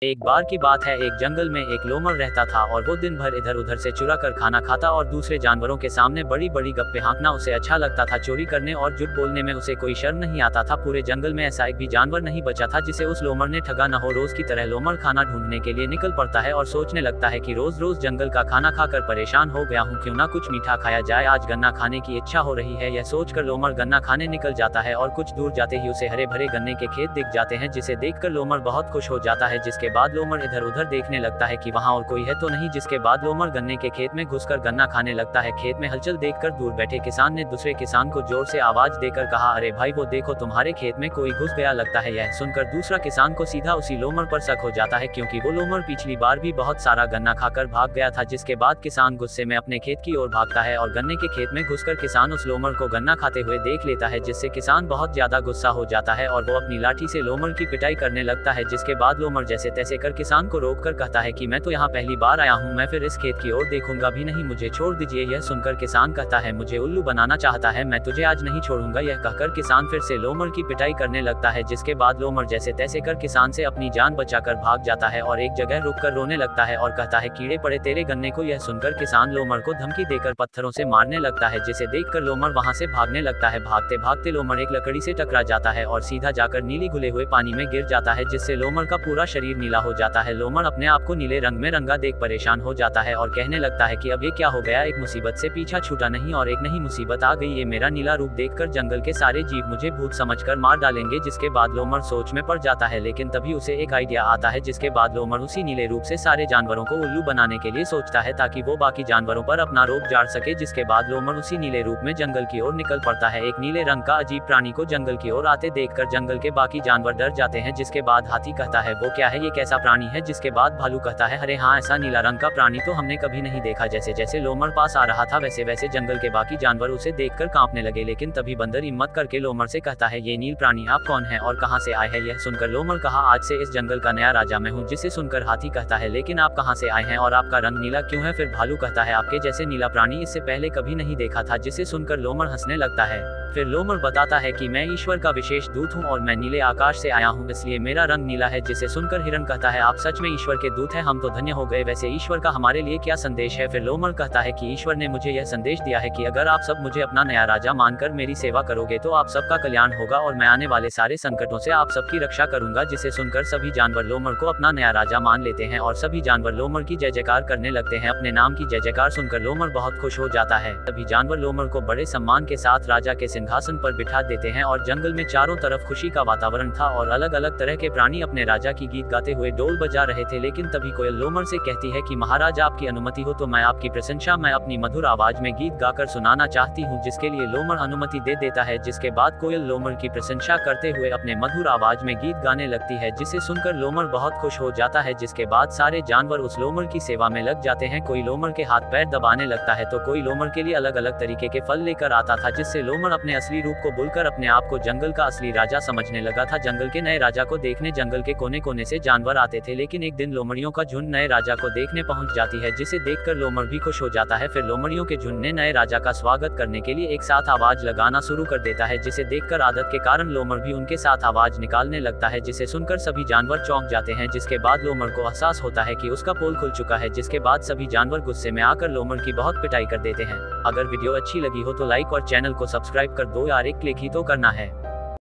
एक बार की बात है, एक जंगल में एक लोमड़ रहता था और वो दिन भर इधर उधर से चुरा कर खाना खाता और दूसरे जानवरों के सामने बड़ी बड़ी गप्पे हाँकना उसे अच्छा लगता था। चोरी करने और झूठ बोलने में उसे कोई शर्म नहीं आता था। पूरे जंगल में ऐसा एक भी जानवर नहीं बचा था जिसे उस लोमड़ ने ठगा न हो। रोज की तरह लोमड़ खाना ढूंढने के लिए निकल पड़ता है और सोचने लगता है कि रोज रोज जंगल का खाना खाकर परेशान हो गया हूँ, क्यों ना कुछ मीठा खाया जाए, आज गन्ना खाने की इच्छा हो रही है। यह सोचकर लोमड़ गन्ना खाने निकल जाता है और कुछ दूर जाते ही उसे हरे भरे गन्ने के खेत दिख जाते हैं, जिसे देखकर लोमड़ बहुत खुश हो जाता है। जिसके बाद लोमड़ इधर उधर देखने लगता है कि वहाँ और कोई है तो नहीं। जिसके बाद लोमड़ गन्ने के खेत में घुसकर गन्ना खाने लगता है। खेत में हलचल देखकर दूर बैठे किसान ने दूसरे किसान को जोर से आवाज देकर कहा, अरे भाई वो देखो, तुम्हारे खेत में कोई घुस गया लगता है। यह सुनकर दूसरा किसान को सीधा उसी लोमड़ पर शक हो जाता है, क्योंकि वो लोमड़ पिछली बार भी बहुत सारा गन्ना खाकर भाग गया था। जिसके बाद किसान गुस्से में अपने खेत की ओर भागता है और गन्ने के खेत में घुसकर किसान उस लोमड़ को गन्ना खाते हुए देख लेता है, जिससे किसान बहुत ज्यादा गुस्सा हो जाता है और वो अपनी लाठी से लोमड़ की पिटाई करने लगता है। जिसके बाद लोमड़ जैसे तैसे कर किसान को रोककर कहता है कि मैं तो यहाँ पहली बार आया हूँ, मैं फिर इस खेत की ओर देखूंगा भी नहीं, मुझे छोड़ दीजिए। यह सुनकर किसान कहता है, मुझे उल्लू बनाना चाहता है, मैं तुझे आज नहीं छोड़ूंगा। यह कहकर किसान फिर से लोमड़ की पिटाई करने लगता है। जिसके बाद लोमड़ जैसे तैसे कर किसान से अपनी जान बचाकर भाग जाता है और एक जगह रुककर रोने लगता है और कहता है, कीड़े पड़े तेरे गन्ने को। यह सुनकर किसान लोमड़ को धमकी देकर पत्थरों से मारने लगता है, जिसे देखकर लोमड़ वहां से भागने लगता है। भागते भागते लोमड़ एक लकड़ी से टकरा जाता है और सीधा जाकर नीली घुले हुए पानी में गिर जाता है, जिससे लोमड़ का पूरा शरीर नीला हो जाता है। लोमड़ अपने आप को नीले रंग में रंगा देख परेशान हो जाता है और कहने लगता है कि अब ये क्या हो गया, एक मुसीबत से पीछा छूटा नहीं और एक नहीं मुसीबत आ गई। ये मेरा नीला रूप देखकर जंगल के सारे जीव मुझे भूत समझकर मार डालेंगे। जिसके बाद लोमड़ सोच में पड़ जाता है, लेकिन तभी उसे एक आइडिया आता है। जिसके बाद लोमड़ उसी नीले रूप से सारे जानवरों को उल्लू बनाने के लिए सोचता है, ताकि वो बाकी जानवरों पर अपना रोब झाड़ सके। जिसके बाद लोमड़ उसी नीले रूप में जंगल की ओर निकल पड़ता है। एक नीले रंग का अजीब प्राणी को जंगल की ओर आते देखकर जंगल के बाकी जानवर डर जाते हैं। जिसके बाद हाथी कहता है, वो क्या है, ये कैसा प्राणी है। जिसके बाद भालू कहता है, अरे हाँ, ऐसा नीला रंग का प्राणी तो हमने कभी नहीं देखा। जैसे जैसे लोमड़ पास आ रहा था वैसे वैसे जंगल के बाकी जानवर उसे देखकर कांपने लगे, लेकिन तभी बंदर हिम्मत करके लोमड़ से कहता है, ये नील प्राणी आप कौन है और कहां से आए हैं। यह सुनकर लोमड़ कहा, आज से इस जंगल का नया राजा मैं हूं। जिसे सुनकर हाथी कहता है, लेकिन आप कहां से आए हैं और आपका रंग नीला क्यों है। फिर भालू कहता है, आपके जैसे नीला प्राणी इससे पहले कभी नहीं देखा था। जिसे सुनकर लोमड़ हंसने लगता है। फिर लोमड़ बताता है कि मैं ईश्वर का विशेष दूत हूं और मैं नीले आकाश से आया हूं, इसलिए मेरा रंग नीला है। जिसे सुनकर हिरण कहता है, आप सच में ईश्वर के दूत हैं, हम तो धन्य हो गए। वैसे ईश्वर का हमारे लिए क्या संदेश है। फिर लोमड़ कहता है कि ईश्वर ने मुझे यह संदेश दिया है कि अगर आप सब मुझे अपना नया राजा मानकर मेरी सेवा करोगे तो आप सबका कल्याण होगा और मैं आने वाले सारे संकटों से आप सबकी रक्षा करूंगा। जिसे सुनकर सभी जानवर लोमड़ को अपना नया राजा मान लेते हैं और सभी जानवर लोमड़ की जय जयकार करने लगते हैं। अपने नाम की जय जयकार सुनकर लोमड़ बहुत खुश हो जाता है। सभी जानवर लोमड़ को बड़े सम्मान के साथ राजा के सिंहासन पर बिठा देते हैं और जंगल में चारों तरफ खुशी का वातावरण था और अलग अलग तरह के प्राणी अपने राजा की गीत गाते हुए डोल बजा रहे थे। लेकिन तभी कोयल लोमड़ से कहती है कि महाराज, आपकी अनुमति हो तो मैं आपकी प्रशंसा मैं अपनी मधुर आवाज में गीत गाकर सुनाना चाहती हूँ। जिसके लिए लोमड़ अनुमति दे देता है। जिसके बाद कोयल लोमड़ की प्रशंसा करते हुए अपने मधुर आवाज में गीत गाने लगती है, जिसे सुनकर लोमड़ बहुत खुश हो जाता है। जिसके बाद सारे जानवर उस लोमड़ की सेवा में लग जाते हैं। कोई लोमड़ के हाथ पैर दबाने लगता है तो कोई लोमड़ के लिए अलग अलग तरीके के फल लेकर आता था, जिससे लोमड़ अपने असली रूप को भूलकर अपने आप को जंगल का असली राजा समझने लगा था। जंगल के नए राजा को देखने जंगल के कोने कोने से जानवर आते थे, लेकिन एक दिन लोमड़ियों का झुंड नए राजा को देखने पहुंच जाती है, जिसे देखकर लोमड़ भी खुश हो जाता है। फिर लोमड़ियों के झुंड ने नए राजा का स्वागत करने के लिए एक साथ आवाज लगाना शुरू कर देता है, जिसे देखकर आदत के कारण लोमड़ भी उनके साथ आवाज निकालने लगता है, जिसे सुनकर सभी जानवर चौंक जाते हैं। जिसके बाद लोमड़ को एहसास होता है कि उसका पोल खुल चुका है। जिसके बाद सभी जानवर गुस्से में आकर लोमड़ की बहुत पिटाई कर देते हैं। अगर वीडियो अच्छी लगी हो तो लाइक और चैनल को सब्सक्राइब कर दो यार, एक क्लिक ही तो करना है।